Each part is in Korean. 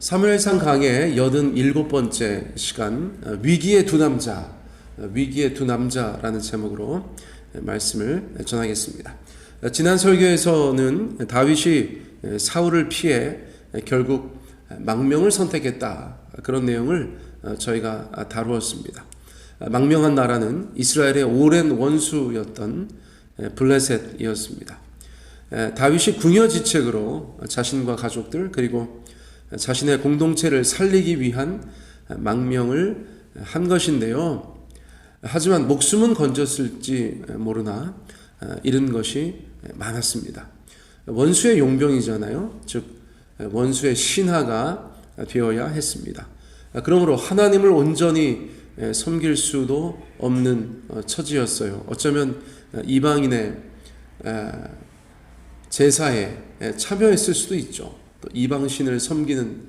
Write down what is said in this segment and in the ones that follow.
사무엘상 강의 87번째 시간 위기의 두 남자라는 제목으로 말씀을 전하겠습니다. 지난 설교에서는 다윗이 사울을 피해 결국 망명을 선택했다, 그런 내용을 저희가 다루었습니다. 망명한 나라는 이스라엘의 오랜 원수였던 블레셋이었습니다. 다윗이 궁여지책으로 자신과 가족들 그리고 자신의 공동체를 살리기 위한 망명을 한 것인데요. 하지만 목숨은 건졌을지 모르나 잃은 것이 많았습니다. 원수의 용병이잖아요. 즉 원수의 신하가 되어야 했습니다. 그러므로 하나님을 온전히 섬길 수도 없는 처지였어요. 어쩌면 이방인의 제사에 참여했을 수도 있죠. 또 이방신을 섬기는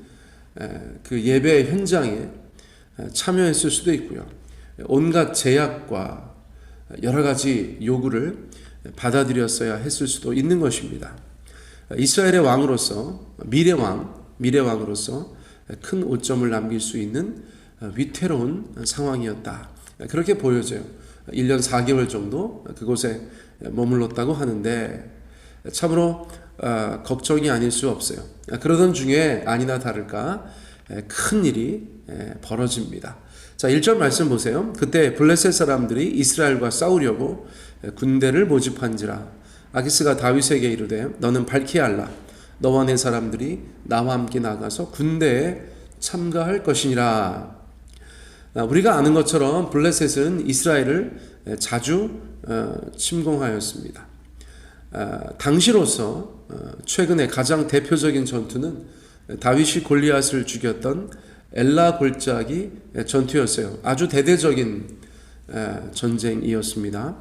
그 예배 현장에 참여했을 수도 있고요. 온갖 제약과 여러 가지 요구를 받아들였어야 했을 수도 있는 것입니다. 이스라엘의 왕으로서 미래왕으로서 큰 오점을 남길 수 있는 위태로운 상황이었다, 그렇게 보여져요. 1년 4개월 정도 그곳에 머물렀다고 하는데 참으로 걱정이 아닐 수 없어요. 그러던 중에 아니나 다를까 큰 일이 벌어집니다. 자, 1절 말씀 보세요. 그때 블레셋 사람들이 이스라엘과 싸우려고 군대를 모집한지라 아기스가 다윗에게 이르되 너는 밝히 알라. 너와 내 사람들이 나와 함께 나가서 군대에 참가할 것이니라. 우리가 아는 것처럼 블레셋은 이스라엘을 자주 침공하였습니다. 당시로서 최근에 가장 대표적인 전투는 다윗이 골리앗을 죽였던 엘라 골짜기 전투였어요. 아주 대대적인 전쟁이었습니다.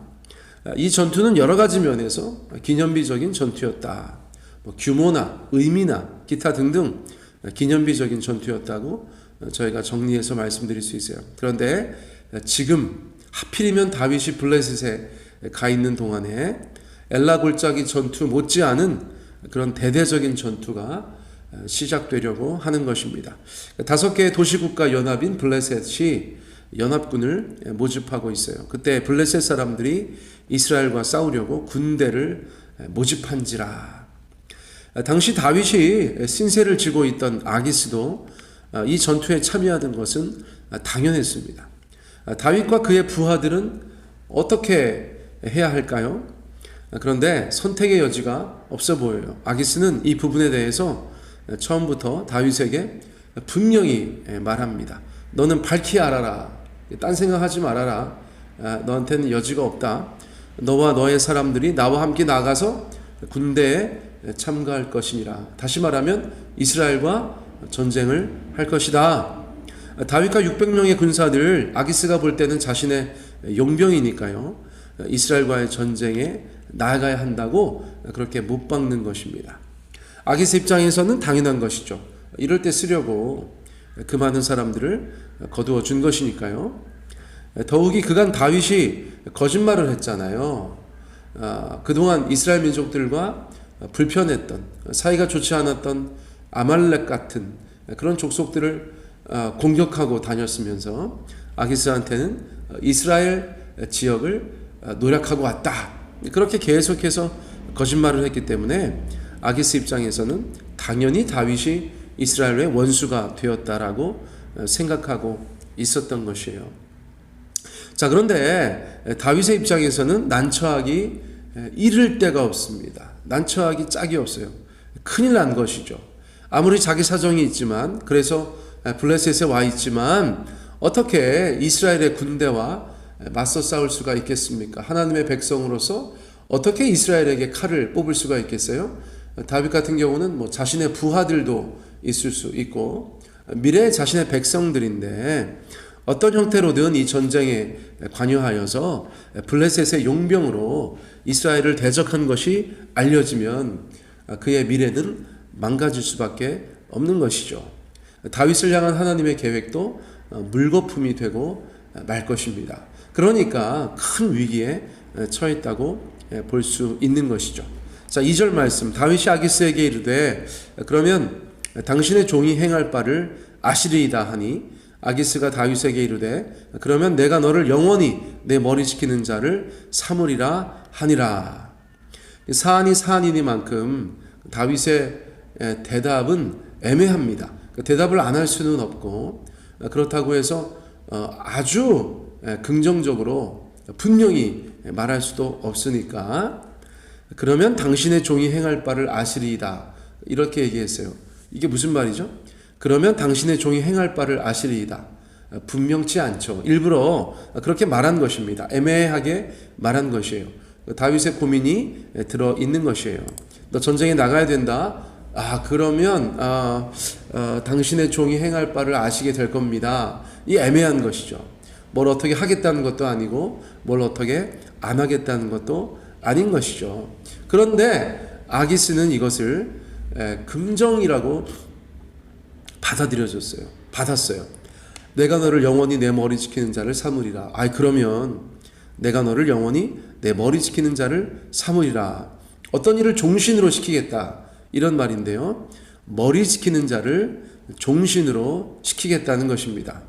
이 전투는 여러 가지 면에서 기념비적인 전투였다. 규모나 의미나 기타 등등 기념비적인 전투였다고 저희가 정리해서 말씀드릴 수 있어요. 그런데 지금 하필이면 다윗이 블레셋에 가 있는 동안에 엘라 골짜기 전투 못지않은 그런 대대적인 전투가 시작되려고 하는 것입니다. 5개의 도시국가 연합인 블레셋이 연합군을 모집하고 있어요. 그때 블레셋 사람들이 이스라엘과 싸우려고 군대를 모집한지라. 당시 다윗이 신세를 지고 있던 아기스도 이 전투에 참여하던 것은 당연했습니다. 다윗과 그의 부하들은 어떻게 해야 할까요? 그런데 선택의 여지가 없어 보여요. 아기스는 이 부분에 대해서 처음부터 다윗에게 분명히 말합니다. 너는 밝히 알아라. 딴 생각하지 말아라. 너한테는 여지가 없다. 너와 너의 사람들이 나와 함께 나가서 군대에 참가할 것이니라. 다시 말하면 이스라엘과 전쟁을 할 것이다. 다윗과 600명의 군사들, 아기스가 볼 때는 자신의 용병이니까요, 이스라엘과의 전쟁에 나아가야 한다고 그렇게 못 박는 것입니다. 아기스 입장에서는 당연한 것이죠. 이럴 때 쓰려고 그 많은 사람들을 거두어 준 것이니까요. 더욱이 그간 다윗이 거짓말을 했잖아요. 그동안 이스라엘 민족들과 불편했던, 사이가 좋지 않았던 아말렉 같은 그런 족속들을 공격하고 다녔으면서 아기스한테는 이스라엘 지역을 노략하고 왔다, 그렇게 계속해서 거짓말을 했기 때문에 아기스 입장에서는 당연히 다윗이 이스라엘의 원수가 되었다라고 생각하고 있었던 것이에요. 자, 그런데 다윗의 입장에서는 난처하기 이를 데가 없습니다. 난처하기 짝이 없어요. 큰일 난 것이죠. 아무리 자기 사정이 있지만, 그래서 블레셋에 와 있지만 어떻게 이스라엘의 군대와 맞서 싸울 수가 있겠습니까? 하나님의 백성으로서 어떻게 이스라엘에게 칼을 뽑을 수가 있겠어요? 다윗 같은 경우는 자신의 부하들도 있을 수 있고 미래의 자신의 백성들인데 어떤 형태로든 이 전쟁에 관여하여서 블레셋의 용병으로 이스라엘을 대적한 것이 알려지면 그의 미래는 망가질 수밖에 없는 것이죠. 다윗을 향한 하나님의 계획도 물거품이 되고 말 것입니다. 그러니까 큰 위기에 처했다고 볼 수 있는 것이죠. 자, 2절 말씀, 다윗이 아기스에게 이르되 그러면 당신의 종이 행할 바를 아시리이다 하니 아기스가 다윗에게 이르되 그러면 내가 너를 영원히 내 머리 지키는 자를 삼으리라 하니라. 사안이 사안이니만큼 다윗의 대답은 애매합니다. 대답을 안 할 수는 없고 그렇다고 해서 아주 긍정적으로 분명히 말할 수도 없으니까 그러면 당신의 종이 행할 바를 아시리이다 이렇게 얘기했어요. 이게 무슨 말이죠? 그러면 당신의 종이 행할 바를 아시리이다. 분명치 않죠. 일부러 그렇게 말한 것입니다. 애매하게 말한 것이에요. 다윗의 고민이 들어 있는 것이에요. 너 전쟁에 나가야 된다. 그러면 당신의 종이 행할 바를 아시게 될 겁니다. 이 애매한 것이죠. 뭘 어떻게 하겠다는 것도 아니고 뭘 어떻게 안 하겠다는 것도 아닌 것이죠. 그런데 아기스는 이것을 긍정이라고 받았어요. 내가 너를 영원히 내 머리 지키는 자를 삼으리라. 그러면 내가 너를 영원히 내 머리 지키는 자를 삼으리라. 어떤 일을 종신으로 시키겠다 이런 말인데요. 머리 지키는 자를 종신으로 시키겠다는 것입니다.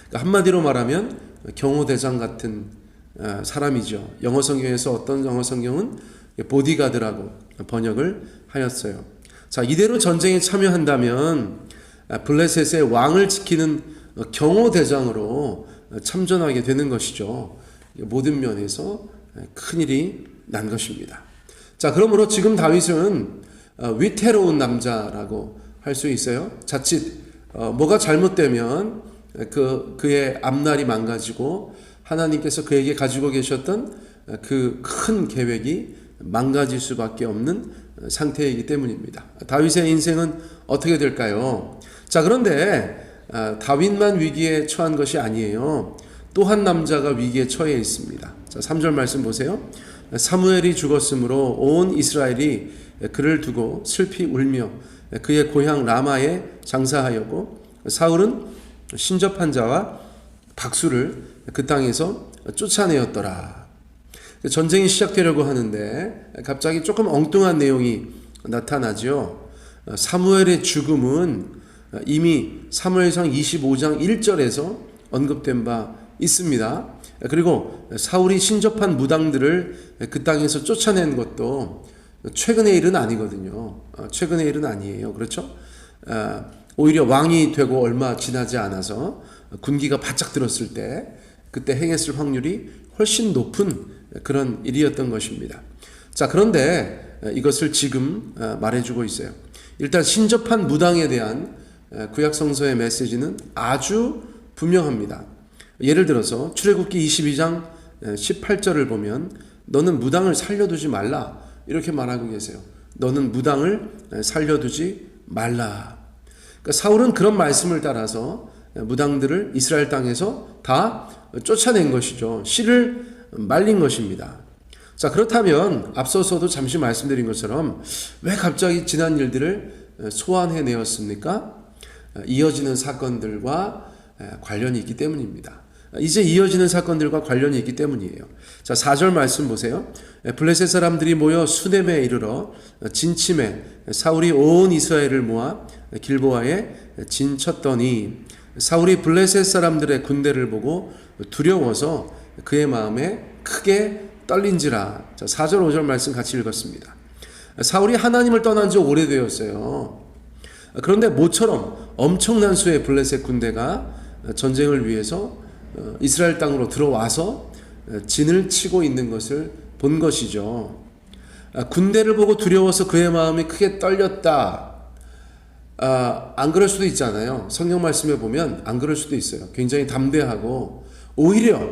그러니까 한마디로 말하면 경호대장 같은 사람이죠. 영어 성경에서 어떤 영어 성경은 보디가드라고 번역을 하였어요. 자, 이대로 전쟁에 참여한다면 블레셋의 왕을 지키는 경호대장으로 참전하게 되는 것이죠. 모든 면에서 큰일이 난 것입니다. 자, 그러므로 지금 다윗은 위태로운 남자라고 할 수 있어요. 자칫 뭐가 잘못되면 그의 앞날이 망가지고 하나님께서 그에게 가지고 계셨던 그 큰 계획이 망가질 수밖에 없는 상태이기 때문입니다. 다윗의 인생은 어떻게 될까요? 자, 그런데 다윗만 위기에 처한 것이 아니에요. 또 한 남자가 위기에 처해 있습니다. 자, 3절 말씀 보세요. 사무엘이 죽었으므로 온 이스라엘이 그를 두고 슬피 울며 그의 고향 라마에 장사하였고 사울은 신접한 자와 박수를 그 땅에서 쫓아내었더라. 전쟁이 시작되려고 하는데 갑자기 조금 엉뚱한 내용이 나타나죠. 사무엘의 죽음은 이미 사무엘상 25장 1절에서 언급된 바 있습니다. 그리고 사울이 신접한 무당들을 그 땅에서 쫓아낸 것도 최근의 일은 아니거든요. 최근의 일은 아니에요. 그렇죠? 오히려 왕이 되고 얼마 지나지 않아서 군기가 바짝 들었을 때 그때 행했을 확률이 훨씬 높은 그런 일이었던 것입니다. 자, 그런데 이것을 지금 말해주고 있어요. 일단 신접한 무당에 대한 구약성서의 메시지는 아주 분명합니다. 예를 들어서 출애굽기 22장 18절을 보면 너는 무당을 살려두지 말라 이렇게 말하고 계세요. 너는 무당을 살려두지 말라. 그러니까 사울은 그런 말씀을 따라서 무당들을 이스라엘 땅에서 다 쫓아낸 것이죠. 씨를 말린 것입니다. 자, 그렇다면 앞서서도 잠시 말씀드린 것처럼 왜 갑자기 지난 일들을 소환해내었습니까? 이어지는 사건들과 관련이 있기 때문입니다. 이제 이어지는 사건들과 관련이 있기 때문이에요. 자, 4절 말씀 보세요. 블레셋 사람들이 모여 수넴에 이르러 진침해 사울이 온 이스라엘을 모아 길보아에 진쳤더니 사울이 블레셋 사람들의 군대를 보고 두려워서 그의 마음에 크게 떨린지라. 자, 4절 5절 말씀 같이 읽었습니다. 사울이 하나님을 떠난 지 오래되었어요. 그런데 모처럼 엄청난 수의 블레셋 군대가 전쟁을 위해서 이스라엘 땅으로 들어와서 진을 치고 있는 것을 본 것이죠. 군대를 보고 두려워서 그의 마음이 크게 떨렸다. 안 그럴 수도 있잖아요. 성경 말씀에 보면 안 그럴 수도 있어요. 굉장히 담대하고 오히려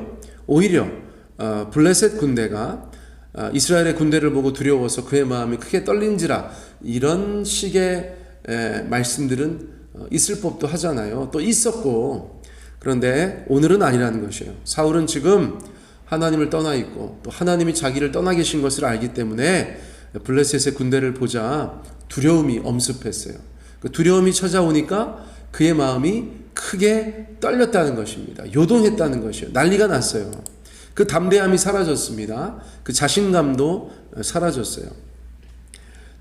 블레셋 군대가 이스라엘의 군대를 보고 두려워서 그의 마음이 크게 떨린지라 이런 식의 말씀들은 있을 법도 하잖아요. 또 있었고 그런데 오늘은 아니라는 것이에요. 사울은 지금 하나님을 떠나 있고 또 하나님이 자기를 떠나 계신 것을 알기 때문에 블레셋의 군대를 보자 두려움이 엄습했어요. 그 두려움이 찾아오니까 그의 마음이 크게 떨렸다는 것입니다. 요동했다는 것이에요. 난리가 났어요. 그 담대함이 사라졌습니다. 그 자신감도 사라졌어요.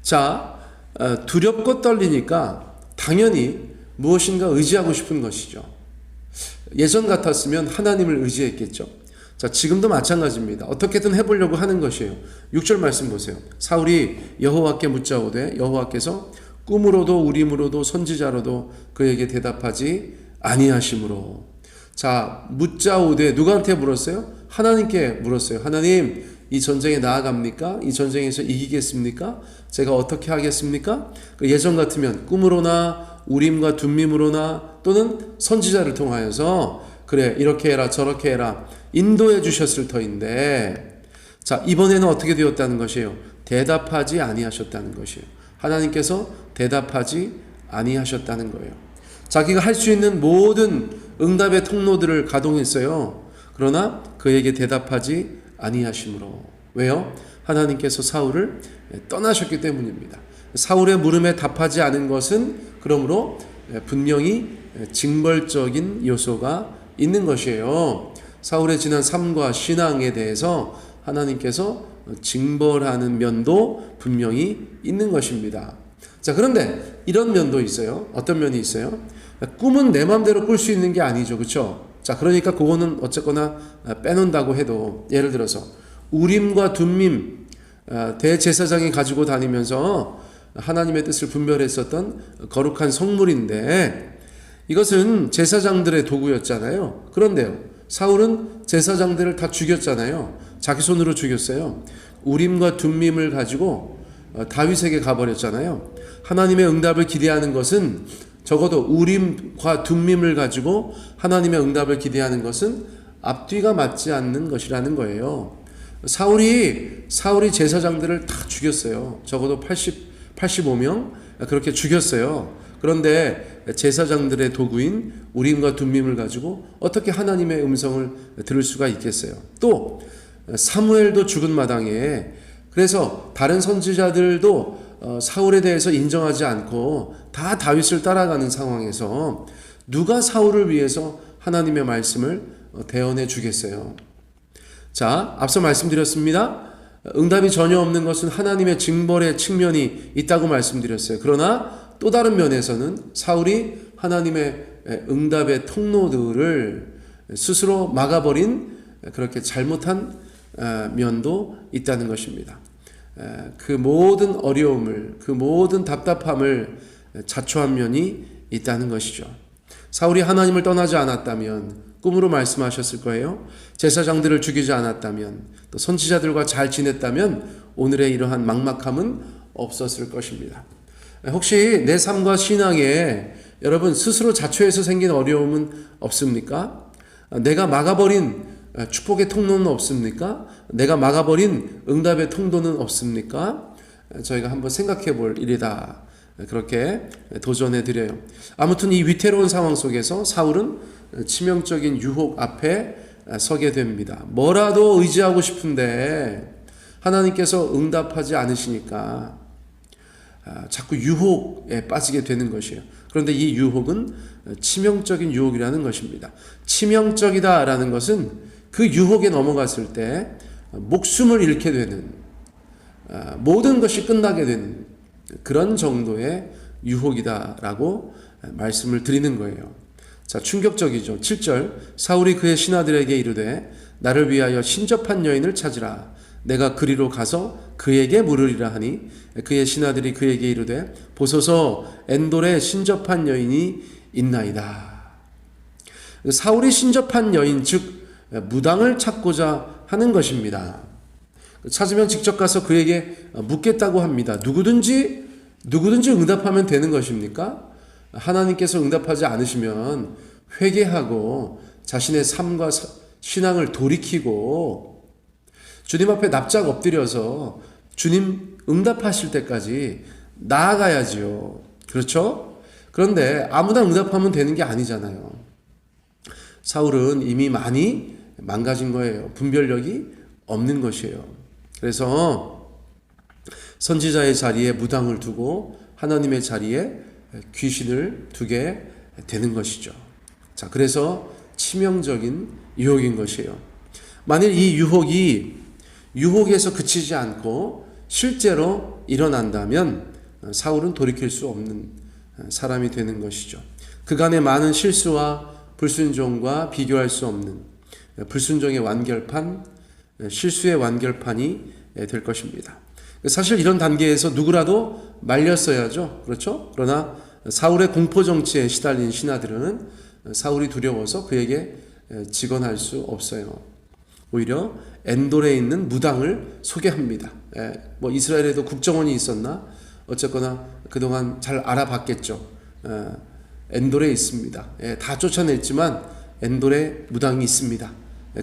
자, 두렵고 떨리니까 당연히 무엇인가 의지하고 싶은 것이죠. 예전 같았으면 하나님을 의지했겠죠. 자, 지금도 마찬가지입니다. 어떻게든 해보려고 하는 것이에요. 6절 말씀 보세요. 사울이 여호와께 묻자오되 여호와께서 꿈으로도 우림으로도 선지자로도 그에게 대답하지 아니하심으로. 자, 묻자오되 누구한테 물었어요? 하나님께 물었어요. 하나님, 이 전쟁에 나아갑니까? 이 전쟁에서 이기겠습니까? 제가 어떻게 하겠습니까? 예전 같으면 꿈으로나 우림과 둠밈으로나 또는 선지자를 통하여서 그래, 이렇게 해라 저렇게 해라 인도해 주셨을 터인데, 자, 이번에는 어떻게 되었다는 것이에요? 대답하지 아니하셨다는 것이에요. 하나님께서 대답하지 아니하셨다는 거예요. 자기가 할 수 있는 모든 응답의 통로들을 가동했어요. 그러나 그에게 대답하지 아니하심으로. 왜요? 하나님께서 사울을 떠나셨기 때문입니다. 사울의 물음에 답하지 않은 것은 그러므로 분명히 징벌적인 요소가 있는 것이에요. 사울의 지난 삶과 신앙에 대해서 하나님께서 징벌하는 면도 분명히 있는 것입니다. 자, 그런데 이런 면도 있어요. 어떤 면이 있어요? 꿈은 내 마음대로 꿀 수 있는 게 아니죠. 그렇죠? 자, 그러니까 그거는 어쨌거나 빼놓는다고 해도, 예를 들어서 우림과 둠밈 대제사장이 가지고 다니면서 하나님의 뜻을 분별했었던 거룩한 성물인데, 이것은 제사장들의 도구였잖아요. 그런데요, 사울은 제사장들을 다 죽였잖아요. 자기 손으로 죽였어요. 우림과 둠밈을 가지고 다윗에게 가버렸잖아요. 하나님의 응답을 기대하는 것은, 적어도 우림과 둠밈을 가지고 하나님의 응답을 기대하는 것은 앞뒤가 맞지 않는 것이라는 거예요. 사울이 제사장들을 다 죽였어요. 적어도 85명 그렇게 죽였어요. 그런데 제사장들의 도구인 우림과 둠밈을 가지고 어떻게 하나님의 음성을 들을 수가 있겠어요? 또 사무엘도 죽은 마당에, 그래서 다른 선지자들도 사울에 대해서 인정하지 않고 다 다윗을 따라가는 상황에서 누가 사울을 위해서 하나님의 말씀을 대언해 주겠어요? 자, 앞서 말씀드렸습니다. 응답이 전혀 없는 것은 하나님의 징벌의 측면이 있다고 말씀드렸어요. 그러나 또 다른 면에서는 사울이 하나님의 응답의 통로들을 스스로 막아버린 그렇게 잘못한 면도 있다는 것입니다. 그 모든 어려움을, 그 모든 답답함을 자초한 면이 있다는 것이죠. 사울이 하나님을 떠나지 않았다면, 꿈으로 말씀하셨을 거예요. 제사장들을 죽이지 않았다면, 또 선지자들과 잘 지냈다면 오늘의 이러한 막막함은 없었을 것입니다. 혹시 내 삶과 신앙에 여러분 스스로 자초해서 생긴 어려움은 없습니까? 내가 막아버린 축복의 통로는 없습니까? 내가 막아버린 응답의 통로는 없습니까? 저희가 한번 생각해 볼 일이다. 그렇게 도전해 드려요. 아무튼 이 위태로운 상황 속에서 사울은 치명적인 유혹 앞에 서게 됩니다. 뭐라도 의지하고 싶은데 하나님께서 응답하지 않으시니까 자꾸 유혹에 빠지게 되는 것이에요. 그런데 이 유혹은 치명적인 유혹이라는 것입니다. 치명적이다라는 것은 그 유혹에 넘어갔을 때 목숨을 잃게 되는, 모든 것이 끝나게 되는 그런 정도의 유혹이다라고 말씀을 드리는 거예요. 자, 충격적이죠. 7절, 사울이 그의 신하들에게 이르되 나를 위하여 신접한 여인을 찾으라. 내가 그리로 가서 그에게 물으리라 하니 그의 신하들이 그에게 이르되 보소서 엔돌에 신접한 여인이 있나이다. 사울이 신접한 여인, 즉 무당을 찾고자 하는 것입니다. 찾으면 직접 가서 그에게 묻겠다고 합니다. 누구든지 응답하면 되는 것입니까? 하나님께서 응답하지 않으시면 회개하고 자신의 삶과 신앙을 돌이키고 주님 앞에 납작 엎드려서 주님 응답하실 때까지 나아가야지요. 그렇죠? 그런데 아무나 응답하면 되는 게 아니잖아요. 사울은 이미 많이 망가진 거예요. 분별력이 없는 것이에요. 그래서 선지자의 자리에 무당을 두고 하나님의 자리에 귀신을 두게 되는 것이죠. 자, 그래서 치명적인 유혹인 것이에요. 만일 이 유혹에서 그치지 않고 실제로 일어난다면 사울은 돌이킬 수 없는 사람이 되는 것이죠. 그간의 많은 실수와 불순종과 비교할 수 없는 불순종의 완결판, 실수의 완결판이 될 것입니다. 사실 이런 단계에서 누구라도 말렸어야죠. 그렇죠? 그러나 사울의 공포 정치에 시달린 신하들은 사울이 두려워서 그에게 직언할 수 없어요. 오히려 엔돌에 있는 무당을 소개합니다. 뭐 이스라엘에도 국정원이 있었나? 어쨌거나 그동안 잘 알아봤겠죠. 엔돌에 있습니다. 다 쫓아냈지만 엔돌에 무당이 있습니다.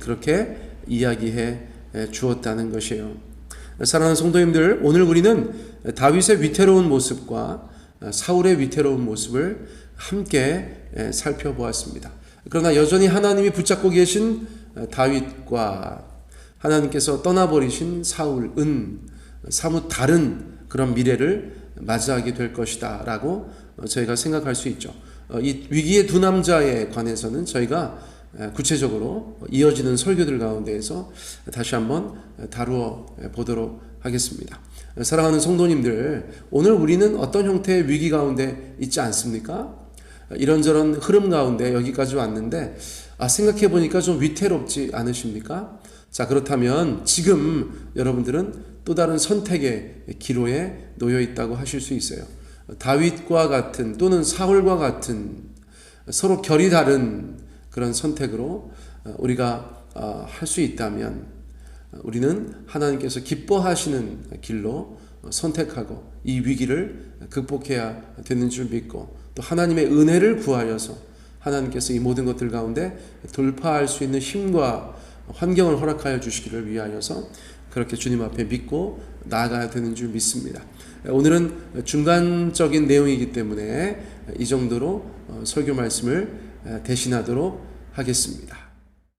그렇게 이야기해 주었다는 것이에요. 사랑하는 성도님들, 오늘 우리는 다윗의 위태로운 모습과 사울의 위태로운 모습을 함께 살펴보았습니다. 그러나 여전히 하나님이 붙잡고 계신 다윗과 하나님께서 떠나버리신 사울은 사뭇 다른 그런 미래를 맞이하게 될 것이다 라고 저희가 생각할 수 있죠. 이 위기의 두 남자에 관해서는 저희가 구체적으로 이어지는 설교들 가운데에서 다시 한번 다루어 보도록 하겠습니다. 사랑하는 성도님들, 오늘 우리는 어떤 형태의 위기 가운데 있지 않습니까? 이런저런 흐름 가운데 여기까지 왔는데 생각해 보니까 좀 위태롭지 않으십니까? 자, 그렇다면 지금 여러분들은 또 다른 선택의 기로에 놓여 있다고 하실 수 있어요. 다윗과 같은 또는 사울과 같은 서로 결이 다른 그런 선택으로 우리가 할 수 있다면 우리는 하나님께서 기뻐하시는 길로 선택하고 이 위기를 극복해야 되는 줄 믿고 또 하나님의 은혜를 구하여서 하나님께서 이 모든 것들 가운데 돌파할 수 있는 힘과 환경을 허락하여 주시기를 위하여서 그렇게 주님 앞에 믿고 나아가야 되는 줄 믿습니다. 오늘은 중간적인 내용이기 때문에 이 정도로 설교 말씀을 대신하도록 하겠습니다.